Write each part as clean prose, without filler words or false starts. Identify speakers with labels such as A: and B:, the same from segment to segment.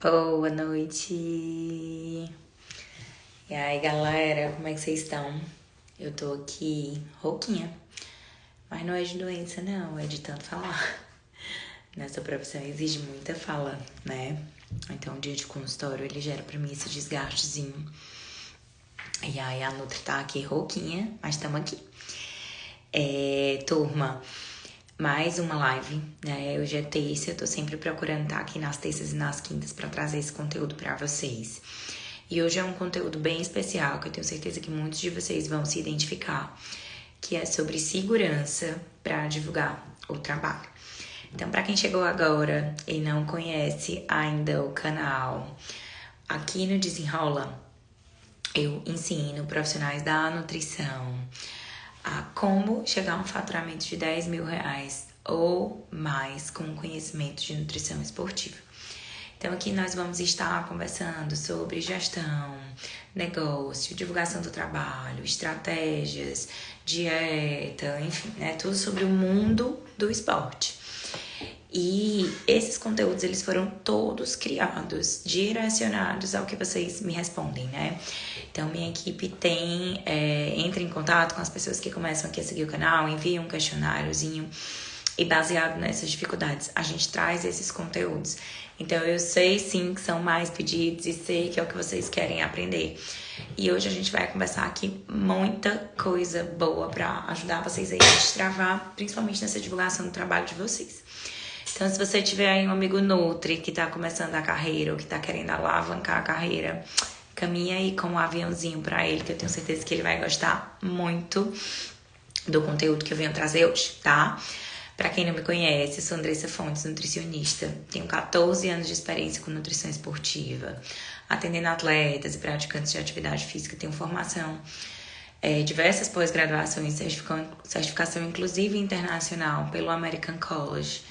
A: Boa noite! E aí, galera, como é que vocês estão? Eu tô aqui rouquinha, mas não é de doença, não, é de tanto falar. Nessa profissão exige muita fala, né? Então, o dia de consultório, ele gera pra mim esse desgastezinho. E aí, a Nutri tá aqui rouquinha, mas tamo aqui. Turma, mais uma live, né? Hoje é terça, eu tô sempre procurando estar aqui nas terças e nas quintas pra trazer esse conteúdo pra vocês. E hoje é um conteúdo bem especial, que eu tenho certeza que muitos de vocês vão se identificar, que é sobre segurança para divulgar o trabalho. Então, para quem chegou agora e não conhece ainda o canal, aqui no Desenrola, eu ensino profissionais da nutrição a como chegar a um faturamento de 10 mil reais ou mais com conhecimento de nutrição esportiva. Então, aqui nós vamos estar conversando sobre gestão, negócio, divulgação do trabalho, estratégias, dieta, enfim, né? Tudo sobre o mundo do esporte. E esses conteúdos, eles foram todos criados, direcionados ao que vocês me respondem, né? Então, minha equipe entra em contato com as pessoas que começam aqui a seguir o canal, envia um questionáriozinho e baseado nessas dificuldades, a gente traz esses conteúdos. Então, eu sei sim que são mais pedidos e sei que é o que vocês querem aprender. E hoje a gente vai conversar aqui muita coisa boa pra ajudar vocês aí a destravar, principalmente nessa divulgação do trabalho de vocês. Então, se você tiver aí um amigo Nutri que tá começando a carreira ou que tá querendo alavancar a carreira, caminha aí com um aviãozinho pra ele, que eu tenho certeza que ele vai gostar muito do conteúdo que eu venho trazer hoje, tá? Pra quem não me conhece, eu sou Andressa Fontes, nutricionista. Tenho 14 anos de experiência com nutrição esportiva, atendendo atletas e praticantes de atividade física. Tenho formação, diversas pós-graduações, certificação inclusive internacional pelo American College.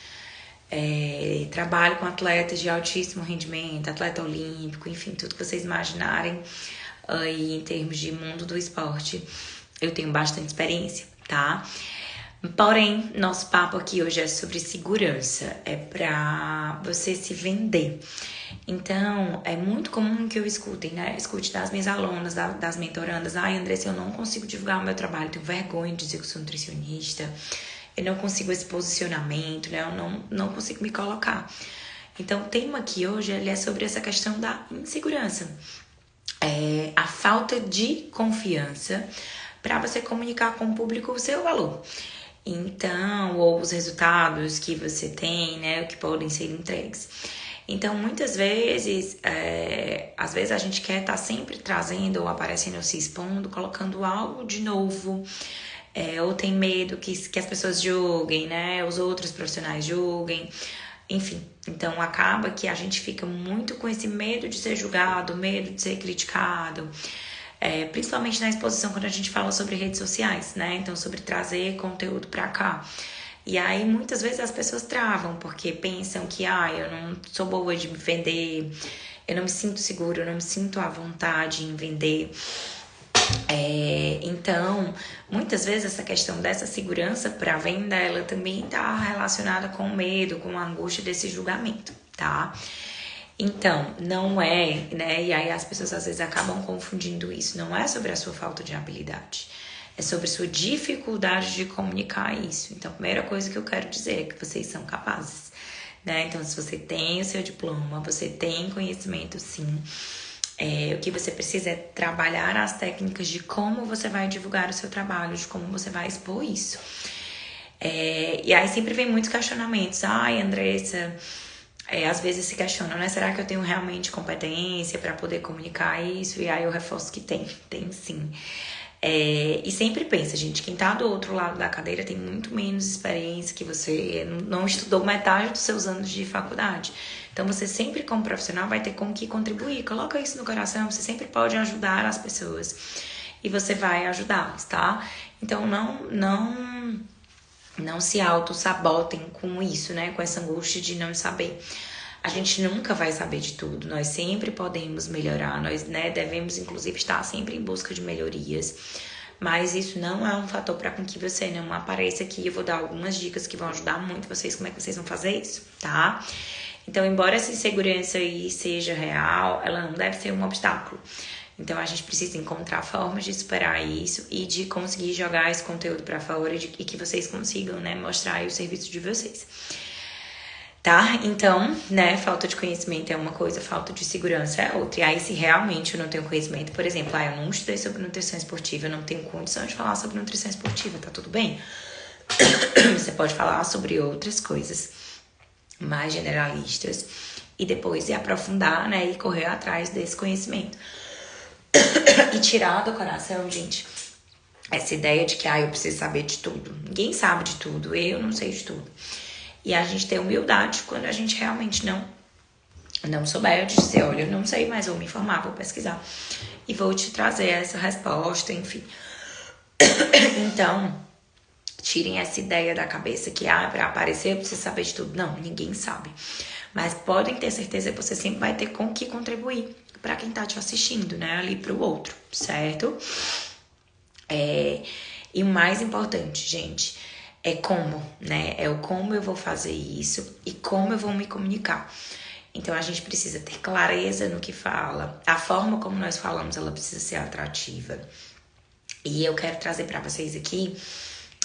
A: Trabalho com atletas de altíssimo rendimento, atleta olímpico, enfim, tudo que vocês imaginarem aí em termos de mundo do esporte, eu tenho bastante experiência, tá? Porém, nosso papo aqui hoje é sobre segurança, é pra você se vender. Então, é muito comum que eu escute das minhas alunas, das mentorandas: ai, Andressa, eu não consigo divulgar o meu trabalho, tenho vergonha de dizer que sou nutricionista, eu não consigo esse posicionamento, né? Eu não consigo me colocar. Então, o tema aqui hoje ele é sobre essa questão da insegurança. A falta de confiança para você comunicar com o público o seu valor. Então, ou os resultados que você tem, né? Que podem ser entregues. Então, muitas vezes, às vezes a gente quer estar sempre trazendo ou aparecendo ou se expondo, colocando algo de novo, ou tem medo que as pessoas julguem, né? Os outros profissionais julguem, enfim. Então, acaba que a gente fica muito com esse medo de ser julgado, medo de ser criticado, principalmente na exposição quando a gente fala sobre redes sociais, né? Então, sobre trazer conteúdo pra cá. E aí, muitas vezes as pessoas travam, porque pensam que, eu não sou boa de me vender, eu não me sinto segura, eu não me sinto à vontade em vender. Então, muitas vezes essa questão dessa segurança para venda, ela também está relacionada com o medo, com a angústia desse julgamento, tá? Então, não é, né? E aí as pessoas às vezes acabam confundindo isso. Não é sobre a sua falta de habilidade, é sobre a sua dificuldade de comunicar isso. Então, a primeira coisa que eu quero dizer é que vocês são capazes, né? Então, se você tem o seu diploma, você tem conhecimento, sim. O que você precisa é trabalhar as técnicas de como você vai divulgar o seu trabalho, de como você vai expor isso. E aí sempre vem muitos questionamentos. Ai, Andressa, às vezes se questionam, né? Será que eu tenho realmente competência para poder comunicar isso? E aí eu reforço que tem sim. E sempre pensa, gente, quem tá do outro lado da cadeira tem muito menos experiência que você, não estudou metade dos seus anos de faculdade. Então, você sempre, como profissional, vai ter com que contribuir. Coloca isso no coração, você sempre pode ajudar as pessoas. E você vai ajudá-las, tá? Então, não se auto-sabotem com isso, né? Com essa angústia de não saber. A gente nunca vai saber de tudo, nós sempre podemos melhorar, nós, né, devemos inclusive estar sempre em busca de melhorias, mas isso não é um fator para com que você não apareça aqui. Eu vou dar algumas dicas que vão ajudar muito vocês, como é que vocês vão fazer isso, tá? Então, embora essa insegurança aí seja real, ela não deve ser um obstáculo. Então, a gente precisa encontrar formas de superar isso e de conseguir jogar esse conteúdo para fora e que vocês consigam, né, mostrar aí o serviço de vocês. Tá? Então, né, falta de conhecimento é uma coisa, falta de segurança é outra. E aí, se realmente eu não tenho conhecimento, por exemplo, eu não estudei sobre nutrição esportiva, eu não tenho condição de falar sobre nutrição esportiva, tá tudo bem? Você pode falar sobre outras coisas mais generalistas e depois ir aprofundar, né, e correr atrás desse conhecimento. E tirar do coração, gente, essa ideia de que eu preciso saber de tudo. Ninguém sabe de tudo, eu não sei de tudo. E a gente ter humildade quando a gente realmente não souber, de dizer, olha, eu não sei, mas vou me informar, vou pesquisar. E vou te trazer essa resposta, enfim. Então, tirem essa ideia da cabeça que, pra aparecer eu preciso saber de tudo. Não, ninguém sabe. Mas podem ter certeza que você sempre vai ter com que contribuir para quem tá te assistindo, né? Ali pro outro, certo? E o mais importante, gente, é como, né? É o como eu vou fazer isso e como eu vou me comunicar. Então, a gente precisa ter clareza no que fala. A forma como nós falamos, ela precisa ser atrativa. E eu quero trazer para vocês aqui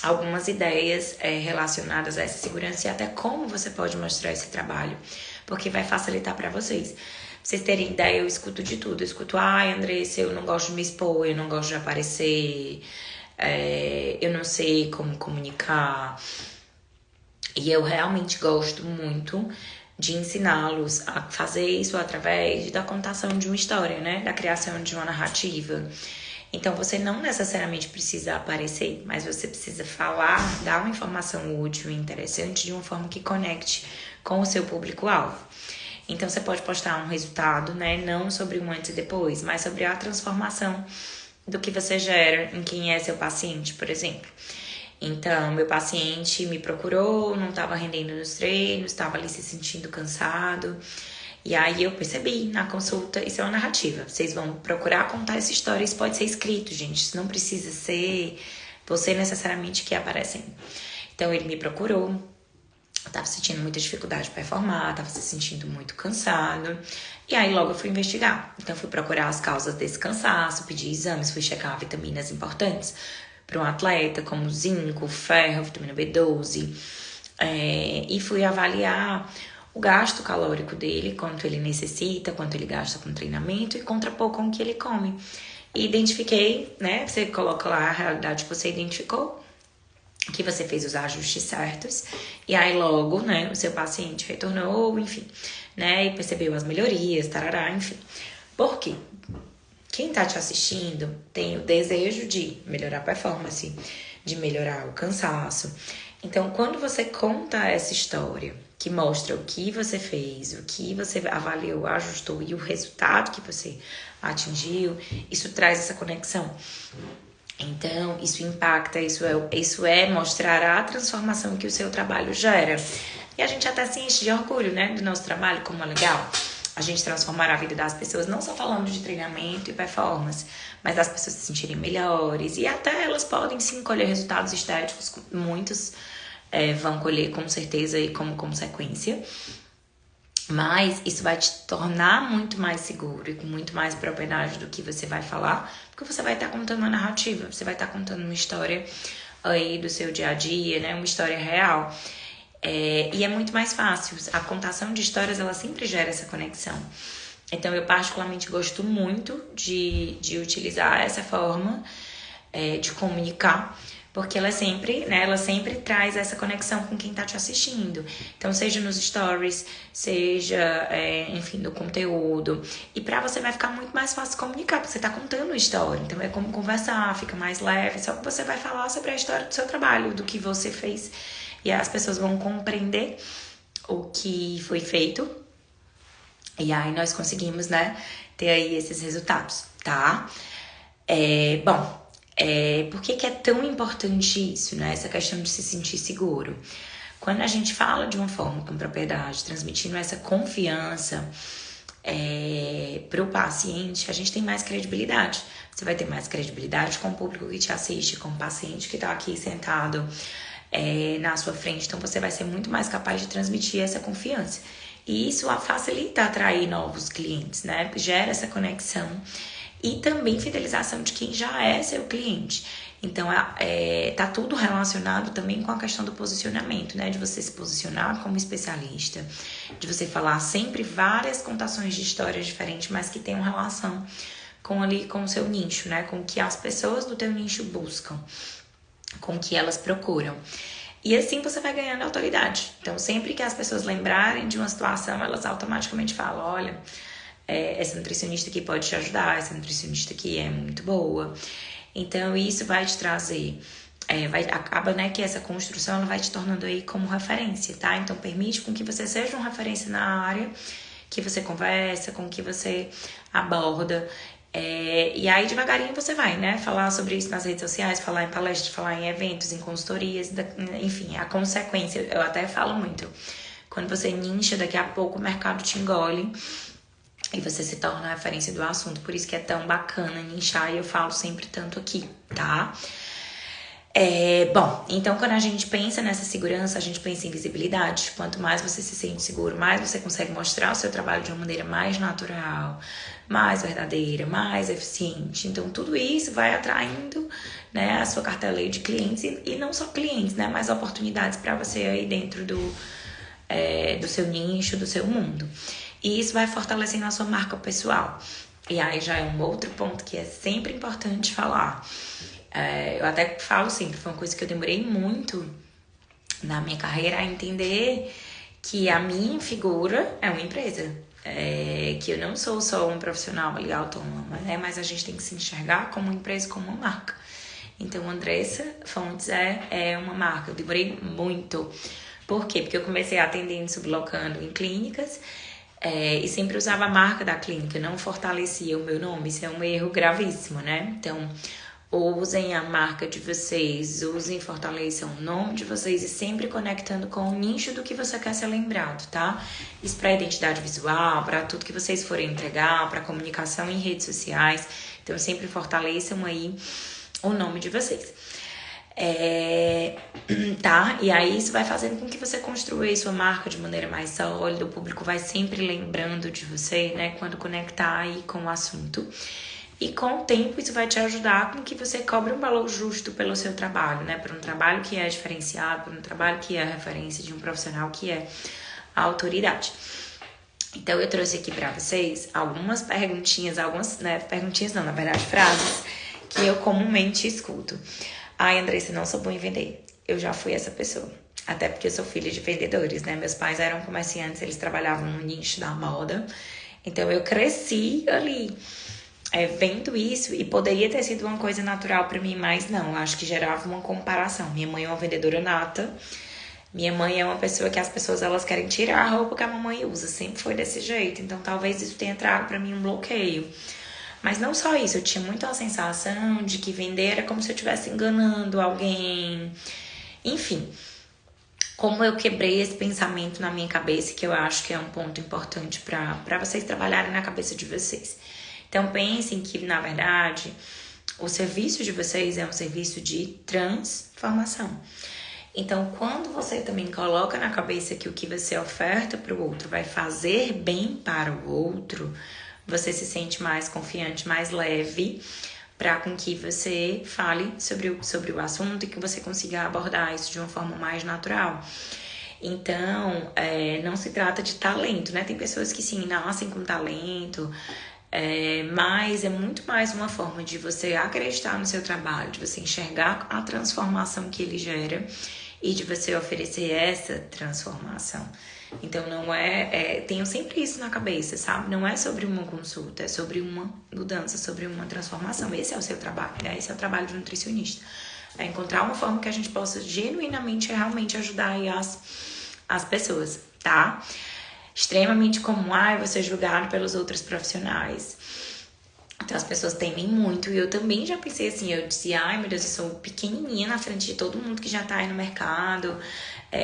A: algumas ideias relacionadas a essa segurança e até como você pode mostrar esse trabalho, porque vai facilitar para vocês. Pra vocês terem ideia, eu escuto de tudo. Eu escuto, Andressa, eu não gosto de me expor, eu não gosto de aparecer, eu não sei como comunicar. E eu realmente gosto muito de ensiná-los a fazer isso através da contação de uma história, né? Da criação de uma narrativa. Então, você não necessariamente precisa aparecer, mas você precisa falar, dar uma informação útil e interessante de uma forma que conecte com o seu público-alvo. Então, você pode postar um resultado, né? Não sobre um antes e depois, mas sobre a transformação do que você gera em quem é seu paciente, por exemplo. Então, meu paciente me procurou, não estava rendendo nos treinos, estava ali se sentindo cansado. E aí eu percebi na consulta, isso é uma narrativa. Vocês vão procurar contar essa história, isso pode ser escrito, gente. Isso não precisa ser você necessariamente que aparecendo. Então ele me procurou, estava sentindo muita dificuldade de performar, estava se sentindo muito cansado. E aí logo eu fui investigar. Então fui procurar as causas desse cansaço, pedi exames, fui checar vitaminas importantes para um atleta, como zinco, ferro, vitamina B12. E fui avaliar o gasto calórico dele, quanto ele necessita, quanto ele gasta com treinamento e contrapor com o que ele come. E identifiquei, né? Você coloca lá a realidade que você identificou, que você fez os ajustes certos, e aí logo, né, o seu paciente retornou, enfim, né, e percebeu as melhorias, tarará, enfim. Por quê? Quem tá te assistindo tem o desejo de melhorar a performance, de melhorar o cansaço. Então, quando você conta essa história, que mostra o que você fez, o que você avaliou, ajustou e o resultado que você atingiu, isso traz essa conexão. Então, isso impacta, isso é mostrar a transformação que o seu trabalho gera. E a gente até se enche de orgulho, né, do nosso trabalho, como é legal. A gente transformar a vida das pessoas, não só falando de treinamento e performance, mas das pessoas se sentirem melhores. E até elas podem sim colher resultados estéticos, muitos vão colher com certeza e como consequência. Mas isso vai te tornar muito mais seguro e com muito mais propriedade do que você vai falar, porque você vai estar contando uma narrativa, você vai estar contando uma história aí do seu dia a dia, né? Uma história real. E é muito mais fácil. A contação de histórias, ela sempre gera essa conexão. Então, eu particularmente gosto muito de utilizar essa forma de comunicar, porque ela sempre traz essa conexão com quem tá te assistindo. Então, seja nos stories, seja, enfim, no conteúdo. E pra você vai ficar muito mais fácil comunicar, porque você tá contando uma história. Então, é como conversar, fica mais leve. Só que você vai falar sobre a história do seu trabalho, do que você fez. E as pessoas vão compreender o que foi feito. E aí, nós conseguimos, né, ter aí esses resultados, tá? Bom... por que é tão importante isso, né? Essa questão de se sentir seguro. Quando a gente fala de uma forma com propriedade, transmitindo essa confiança para o paciente, a gente tem mais credibilidade. Você vai ter mais credibilidade com o público que te assiste, com o paciente que está aqui sentado na sua frente. Então, você vai ser muito mais capaz de transmitir essa confiança. E isso facilita atrair novos clientes, né? Gera essa conexão e também fidelização de quem já é seu cliente. Então, tá tudo relacionado também com a questão do posicionamento, né? De você se posicionar como especialista, de você falar sempre várias contações de histórias diferentes, mas que tenham relação com o seu nicho, né? Com o que as pessoas do teu nicho buscam, com o que elas procuram. E assim você vai ganhando autoridade. Então, sempre que as pessoas lembrarem de uma situação, elas automaticamente falam, olha, essa nutricionista aqui pode te ajudar, essa nutricionista aqui é muito boa. Então, isso vai te trazer, acaba, né, que essa construção ela vai te tornando aí como referência, tá? Então, permite com que você seja uma referência na área que você conversa, com que você aborda. E aí, devagarinho, você vai, né? Falar sobre isso nas redes sociais, falar em palestras, falar em eventos, em consultorias, enfim, a consequência, eu até falo muito. Quando você nicha, daqui a pouco o mercado te engole e você se torna referência do assunto. Por isso que é tão bacana nichar e eu falo sempre tanto aqui, tá? Bom, então quando a gente pensa nessa segurança, a gente pensa em visibilidade. Quanto mais você se sente seguro, mais você consegue mostrar o seu trabalho de uma maneira mais natural, mais verdadeira, mais eficiente. Então tudo isso vai atraindo, né, a sua cartela de clientes e não só clientes, né, mas oportunidades para você aí dentro do seu nicho, do seu mundo. E isso vai fortalecendo a sua marca pessoal. E aí já é um outro ponto que é sempre importante falar. Eu até falo sempre, foi uma coisa que eu demorei muito na minha carreira a entender que a minha figura é uma empresa. Que eu não sou só um profissional ali autônoma, né? Mas a gente tem que se enxergar como uma empresa, como uma marca. Então, Andressa Fontes é uma marca. Eu demorei muito. Por quê? Porque eu comecei atendendo, sublocando em clínicas e sempre usava a marca da clínica, não fortalecia o meu nome. Isso é um erro gravíssimo, né? Então, usem a marca de vocês, usem, fortaleçam o nome de vocês e sempre conectando com o nicho do que você quer ser lembrado, tá? Isso para identidade visual, para tudo que vocês forem entregar, para comunicação em redes sociais. Então, sempre fortaleçam aí o nome de vocês. Tá? E aí isso vai fazendo com que você construa aí sua marca de maneira mais sólida. O público vai sempre lembrando de você, né? Quando conectar aí com o assunto. E com o tempo isso vai te ajudar com que você cobre um valor justo pelo seu trabalho, né? Por um trabalho que é diferenciado, por um trabalho que é a referência de um profissional que é a autoridade. Então eu trouxe aqui pra vocês algumas perguntinhas, perguntinhas não, na verdade frases que eu comumente escuto. Ai, Andressa, não sou boa em vender. Eu já fui essa pessoa. Até porque eu sou filha de vendedores, né? Meus pais eram comerciantes, eles trabalhavam no nicho da moda. Então eu cresci ali vendo isso e poderia ter sido uma coisa natural pra mim, mas não, eu acho que gerava uma comparação. Minha mãe é uma vendedora nata, minha mãe é uma pessoa que as pessoas elas querem tirar a roupa que a mamãe usa, sempre foi desse jeito, então talvez isso tenha trago pra mim um bloqueio. Mas não só isso, eu tinha muito a sensação de que vender era como se eu estivesse enganando alguém, enfim. Como eu quebrei esse pensamento na minha cabeça, que eu acho que é um ponto importante pra vocês trabalharem na cabeça de vocês. Então, pensem que, na verdade, o serviço de vocês é um serviço de transformação. Então, quando você também coloca na cabeça que o que você oferta para o outro vai fazer bem para o outro, você se sente mais confiante, mais leve, para com que você fale sobre o assunto e que você consiga abordar isso de uma forma mais natural. Então, não se trata de talento, né? Tem pessoas que sim, nascem com talento, mas é muito mais uma forma de você acreditar no seu trabalho, de você enxergar a transformação que ele gera e de você oferecer essa transformação. Então não tenho sempre isso na cabeça, sabe? Não é sobre uma consulta, é sobre uma mudança, sobre uma transformação. Esse é o seu trabalho, né? Esse é o trabalho de nutricionista. É encontrar uma forma que a gente possa genuinamente, realmente ajudar aí as pessoas, tá? Extremamente comum, você é julgado pelos outros profissionais. Então as pessoas temem muito. E eu também já pensei assim, eu disse, ai meu Deus, eu sou pequenininha na frente de todo mundo que já tá aí no mercado.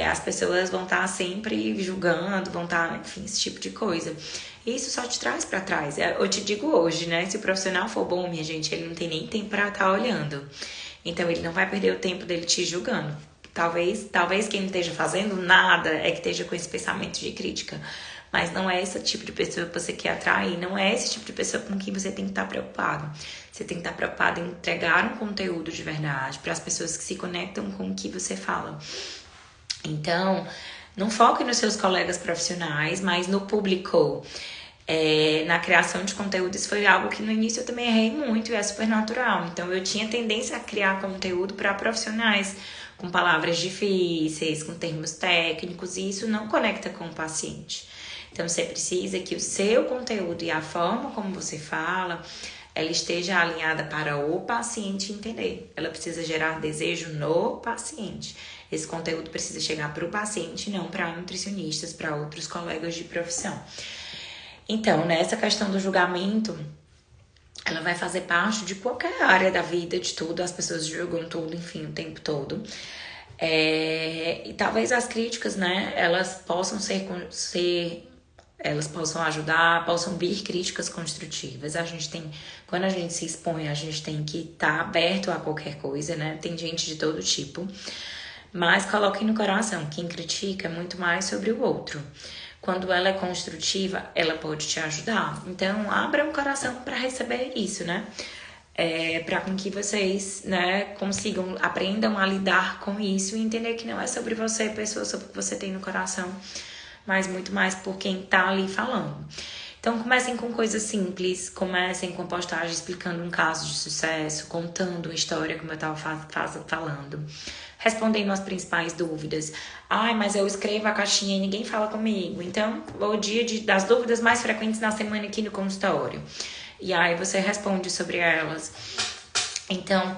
A: As pessoas vão estar sempre julgando, vão estar, enfim, esse tipo de coisa. E isso só te traz pra trás. Eu te digo hoje, né? Se o profissional for bom, minha gente, ele não tem nem tempo pra estar olhando. Então ele não vai perder o tempo dele te julgando. Talvez quem não esteja fazendo nada é que esteja com esse pensamento de crítica. mas não é esse tipo de pessoa que você quer atrair, não é esse tipo de pessoa com quem você tem que estar preocupado. Você tem que estar preocupado em entregar um conteúdo de verdade para as pessoas que se conectam com o que você fala. Então, não foque nos seus colegas profissionais, mas no público. Na criação de conteúdo, isso foi algo que no início eu também errei muito e é super natural. Então, eu tinha tendência a criar conteúdo para profissionais com palavras difíceis, com termos técnicos, e isso não conecta com o paciente. Então, você precisa que o seu conteúdo e a forma como você fala, ela esteja alinhada para o paciente entender. Ela precisa gerar desejo no paciente. Esse conteúdo precisa chegar para o paciente, não para nutricionistas, para outros colegas de profissão. Então, nessa questão do julgamento, ela vai fazer parte de qualquer área da vida, de tudo. As pessoas julgam tudo, enfim, o tempo todo. E talvez as críticas, né, elas possam elas possam ajudar, possam vir críticas construtivas. Quando a gente se expõe, a gente tem que estar aberto a qualquer coisa, né? Tem gente de todo tipo. Mas coloquem no coração, quem critica é muito mais sobre o outro. Quando ela é construtiva, ela pode te ajudar. Então, abra um coração para receber isso, né? Para com que vocês, né, aprendam a lidar com isso e entender que não é sobre você, pessoa, sobre o que você tem no coração, mas muito mais por quem tá ali falando. Então, comecem com coisas simples, comecem com postagem explicando um caso de sucesso, contando uma história, como eu tava falando, respondendo as principais dúvidas. Mas eu escrevo a caixinha e ninguém fala comigo. Então, o dia das dúvidas mais frequentes na semana aqui no consultório. E aí você responde sobre elas. Então,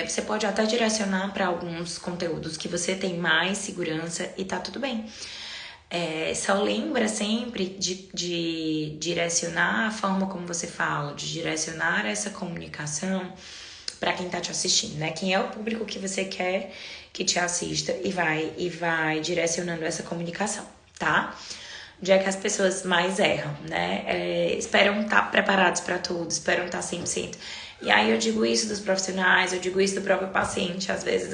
A: você pode até direcionar para alguns conteúdos que você tem mais segurança e tá tudo bem. Só lembra sempre de direcionar a forma como você fala, de direcionar essa comunicação para quem tá te assistindo, né? Quem é o público que você quer que te assista e vai direcionando essa comunicação, tá? Onde é que as pessoas mais erram, né? Esperam estar preparados para tudo, esperam estar 100%. E aí eu digo isso dos profissionais, eu digo isso do próprio paciente. Às vezes,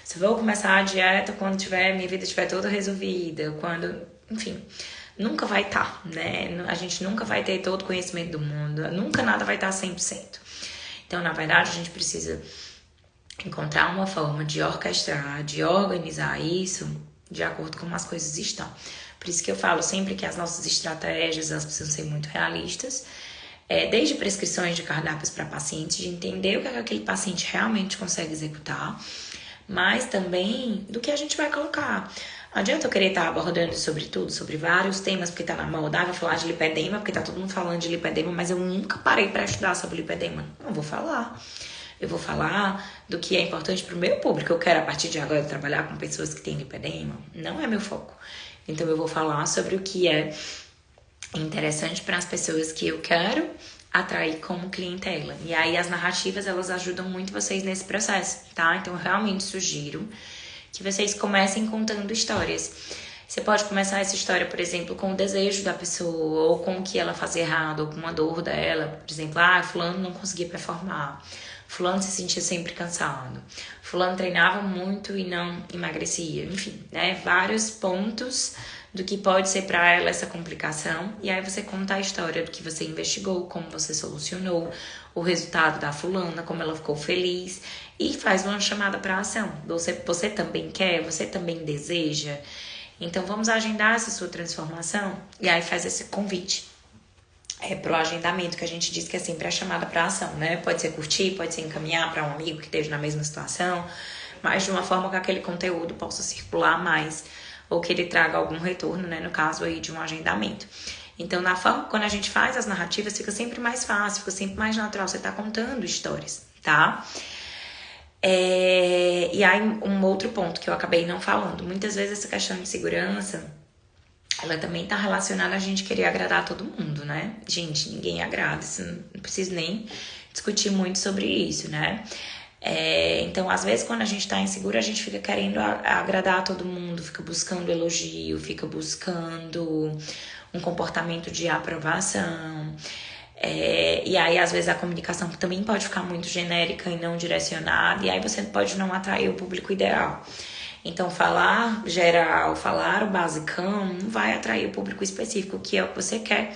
A: se eu vou começar a dieta quando minha vida estiver toda resolvida, enfim, nunca vai estar, né? A gente nunca vai ter todo o conhecimento do mundo, nunca nada vai estar 100%. Então, na verdade, a gente precisa encontrar uma forma de orquestrar, de organizar isso de acordo com como as coisas estão. Por isso que eu falo sempre que as nossas estratégias, elas precisam ser muito realistas, desde prescrições de cardápios para pacientes, de entender o que aquele paciente realmente consegue executar, mas também do que a gente vai colocar. Não adianta eu querer estar abordando sobre tudo, sobre vários temas, porque tá na moda. Vou falar de lipedema, porque tá todo mundo falando de lipedema, mas eu nunca parei para estudar sobre lipedema. Não vou falar. Eu vou falar do que é importante para o meu público. Eu quero, a partir de agora, trabalhar com pessoas que têm lipedema. Não é meu foco. Então, eu vou falar sobre o que é interessante para as pessoas que eu quero atrair como clientela. E aí, as narrativas, elas ajudam muito vocês nesse processo, tá? Então, eu realmente sugiro que vocês comecem contando histórias. Você pode começar essa história, por exemplo, com o desejo da pessoa, ou com o que ela fazia errado, ou com uma dor dela. Por exemplo, fulano não conseguia performar. Fulano se sentia sempre cansado. Fulano treinava muito e não emagrecia. Enfim, né? Vários pontos do que pode ser para ela essa complicação. E aí você conta a história do que você investigou, como você solucionou, o resultado da fulana, como ela ficou feliz. E faz uma chamada para ação. Você também quer? Você também deseja? Então vamos agendar essa sua transformação. E aí faz esse convite. Pro agendamento, que a gente diz que é sempre a chamada para ação, né? Pode ser curtir, pode ser encaminhar para um amigo que esteja na mesma situação, mas de uma forma que aquele conteúdo possa circular mais, ou que ele traga algum retorno, né? No caso aí de um agendamento. Então, quando a gente faz as narrativas, fica sempre mais fácil, fica sempre mais natural. Você tá contando histórias, tá? E aí, um outro ponto que eu acabei não falando. Muitas vezes essa questão de segurança, ela também tá relacionada a gente querer agradar todo mundo, né? Gente, ninguém agrada, isso não preciso nem discutir muito sobre isso, né? Então, às vezes, quando a gente tá insegura, a gente fica querendo agradar todo mundo, fica buscando elogio, fica buscando um comportamento de aprovação. E aí, às vezes, a comunicação também pode ficar muito genérica e não direcionada, e aí você pode não atrair o público ideal. Então, falar geral, falar o basicão, não vai atrair o público específico, que é o que você quer.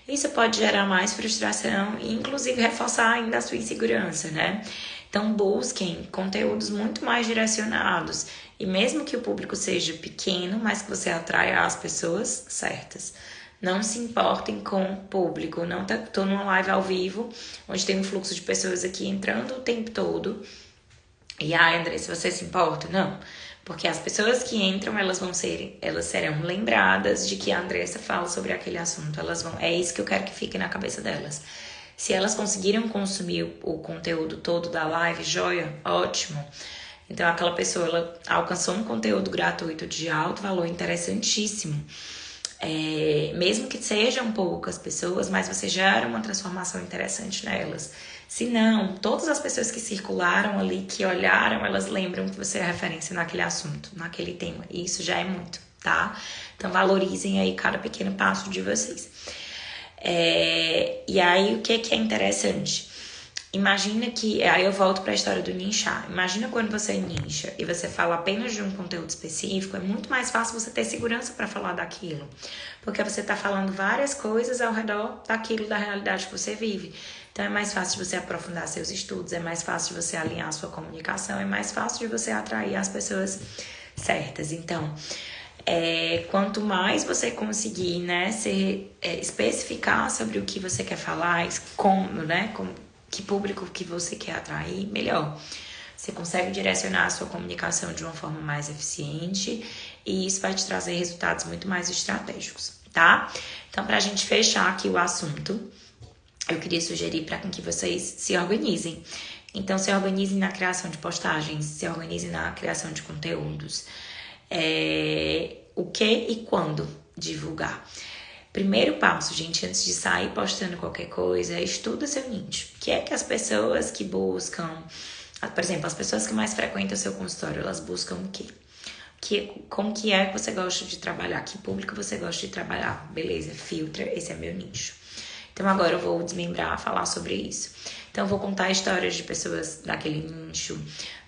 A: Isso pode gerar mais frustração e, inclusive, reforçar ainda a sua insegurança, né? Então, busquem conteúdos muito mais direcionados. E mesmo que o público seja pequeno, mas que você atraia as pessoas certas. Não se importem com o público. Não tô numa live ao vivo, onde tem um fluxo de pessoas aqui entrando o tempo todo. E, André, se você se importa? Não. Porque as pessoas que entram, elas serão lembradas de que a Andressa fala sobre aquele assunto. É isso que eu quero que fique na cabeça delas. Se elas conseguiram consumir o conteúdo todo da live, joia, ótimo. Então, aquela pessoa, ela alcançou um conteúdo gratuito de alto valor, interessantíssimo. Mesmo que sejam poucas pessoas, mas você gera uma transformação interessante nelas. Se não, todas as pessoas que circularam ali, que olharam, elas lembram que você é referência naquele assunto, naquele tema. E isso já é muito, tá? Então, valorizem aí cada pequeno passo de vocês. E aí, o que é interessante? Imagina que... Aí eu volto para a história do nichar. Imagina quando você nicha e você fala apenas de um conteúdo específico, é muito mais fácil você ter segurança para falar daquilo. Porque você está falando várias coisas ao redor daquilo, da realidade que você vive. Então é mais fácil de você aprofundar seus estudos, é mais fácil de você alinhar a sua comunicação, é mais fácil de você atrair as pessoas certas. Então, quanto mais você conseguir, né, especificar sobre o que você quer falar, como, né, que público que você quer atrair, melhor. Você consegue direcionar a sua comunicação de uma forma mais eficiente e isso vai te trazer resultados muito mais estratégicos, tá? Então, pra gente fechar aqui o assunto, eu queria sugerir para que vocês se organizem. Então, se organizem na criação de postagens, se organizem na criação de conteúdos. O que e quando divulgar. Primeiro passo, gente, antes de sair postando qualquer coisa, estuda seu nicho. O que é que as pessoas que buscam... Por exemplo, as pessoas que mais frequentam o seu consultório, elas buscam o quê? Como que é que você gosta de trabalhar? Que público você gosta de trabalhar? Beleza, filtra, esse é meu nicho. Então, agora eu vou desmembrar, falar sobre isso. Então, eu vou contar histórias de pessoas daquele nicho.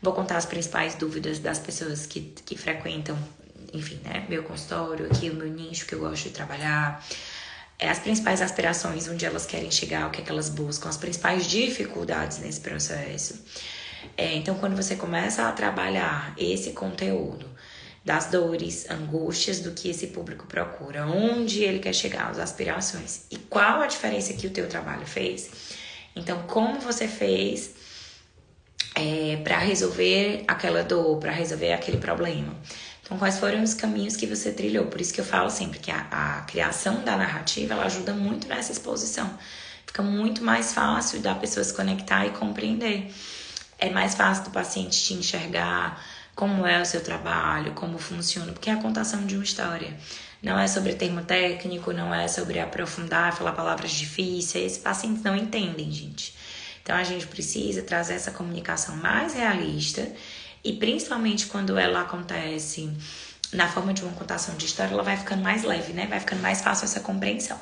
A: Vou contar as principais dúvidas das pessoas que frequentam, enfim, né? Meu consultório, aqui o meu nicho que eu gosto de trabalhar. As principais aspirações, onde elas querem chegar, o que é que elas buscam, as principais dificuldades nesse processo. Então, quando você começa a trabalhar esse conteúdo das dores, angústias do que esse público procura, onde ele quer chegar, as aspirações e qual a diferença que o teu trabalho fez. Então, como você fez para resolver aquela dor, para resolver aquele problema. Então, quais foram os caminhos que você trilhou? Por isso que eu falo sempre que a criação da narrativa, ela ajuda muito nessa exposição. Fica muito mais fácil da pessoa se conectar e compreender. É mais fácil do paciente te enxergar como é o seu trabalho, como funciona, porque é a contação de uma história. Não é sobre termo técnico, não é sobre aprofundar, falar palavras difíceis. Esses pacientes não entendem, gente. Então, a gente precisa trazer essa comunicação mais realista e, principalmente, quando ela acontece na forma de uma contação de história, ela vai ficando mais leve, né? Vai ficando mais fácil essa compreensão.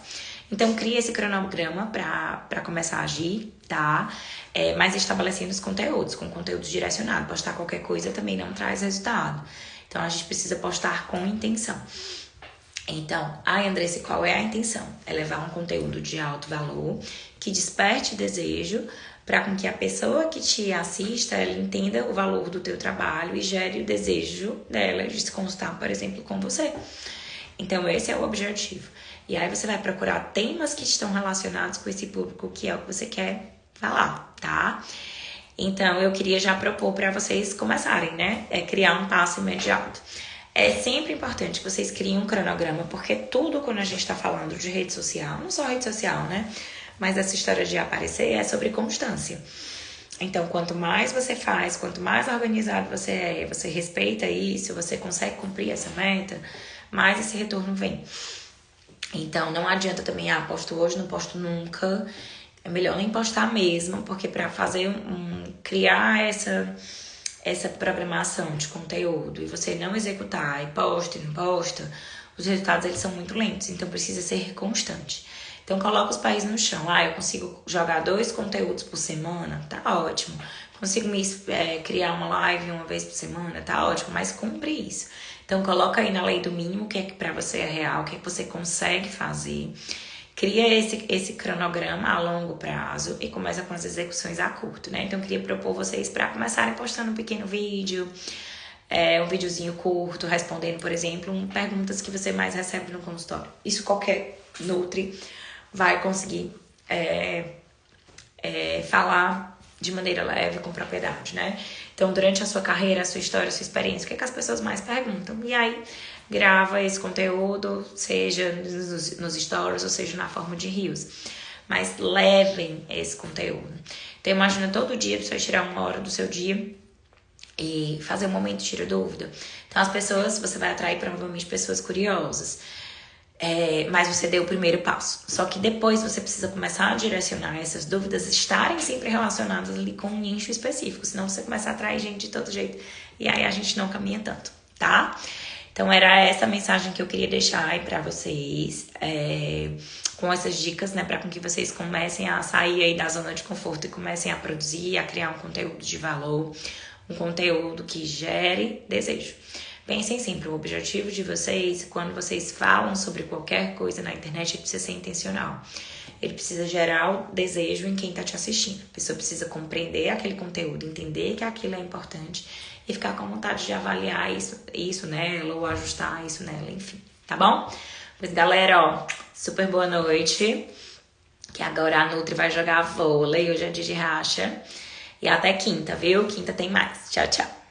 A: Então, cria esse cronograma para começar a agir, tá? Mas estabelecendo os conteúdos, com conteúdo direcionado. Postar qualquer coisa também não traz resultado. Então, a gente precisa postar com intenção. Então, Andressa, qual é a intenção? É levar um conteúdo de alto valor, que desperte desejo, para com que a pessoa que te assista, ela entenda o valor do teu trabalho e gere o desejo dela de se consultar, por exemplo, com você. Então, esse é o objetivo. E aí você vai procurar temas que estão relacionados com esse público, que é o que você quer falar, tá? Então, eu queria já propor para vocês começarem, né? Criar um passo imediato. É sempre importante que vocês criem um cronograma, porque tudo quando a gente está falando de rede social, não só rede social, né? Mas essa história de aparecer é sobre constância. Então, quanto mais você faz, quanto mais organizado você você respeita isso, você consegue cumprir essa meta, mais esse retorno vem. Então, não adianta também, posto hoje, não posto nunca. É melhor nem postar mesmo, porque para fazer criar essa programação de conteúdo e você não executar e posta e não posta, os resultados eles são muito lentos, então precisa ser constante. Então coloca os pés no chão. Eu consigo jogar 2 conteúdos por semana? Tá ótimo. consigo criar uma live uma vez por semana, tá ótimo, mas cumpre isso. Então coloca aí na lei do mínimo o que é que pra você é real, o que é que você consegue fazer. Cria esse cronograma a longo prazo e começa com as execuções a curto, né? Então, eu queria propor vocês para começarem postando um pequeno vídeo, um videozinho curto, respondendo, por exemplo, perguntas que você mais recebe no consultório. Isso qualquer Nutri vai conseguir falar de maneira leve, com propriedade, né? Então, durante a sua carreira, a sua história, a sua experiência, o que é que as pessoas mais perguntam? E aí, grava esse conteúdo, seja nos stories ou seja na forma de reels. Mas levem esse conteúdo. Então, imagina todo dia você vai tirar 1 hora do seu dia e fazer um momento de tira dúvida. Então, as pessoas, você vai atrair provavelmente pessoas curiosas. Mas você deu o primeiro passo. Só que depois você precisa começar a direcionar essas dúvidas estarem sempre relacionadas ali com um nicho específico. Senão você começa a atrair gente de todo jeito. E aí a gente não caminha tanto, tá? Então era essa mensagem que eu queria deixar aí pra vocês. Com essas dicas, né? Pra com que vocês comecem a sair aí da zona de conforto e comecem a produzir, a criar um conteúdo de valor. Um conteúdo que gere desejo. Pensem sempre, o objetivo de vocês, quando vocês falam sobre qualquer coisa na internet, ele precisa ser intencional. Ele precisa gerar o desejo em quem está te assistindo. A pessoa precisa compreender aquele conteúdo, entender que aquilo é importante e ficar com vontade de avaliar isso nela ou ajustar isso nela, enfim. Tá bom? Mas galera, ó, super boa noite. Que agora a Nutri vai jogar vôlei, hoje é dia de racha. E até quinta, viu? Quinta tem mais. Tchau, tchau.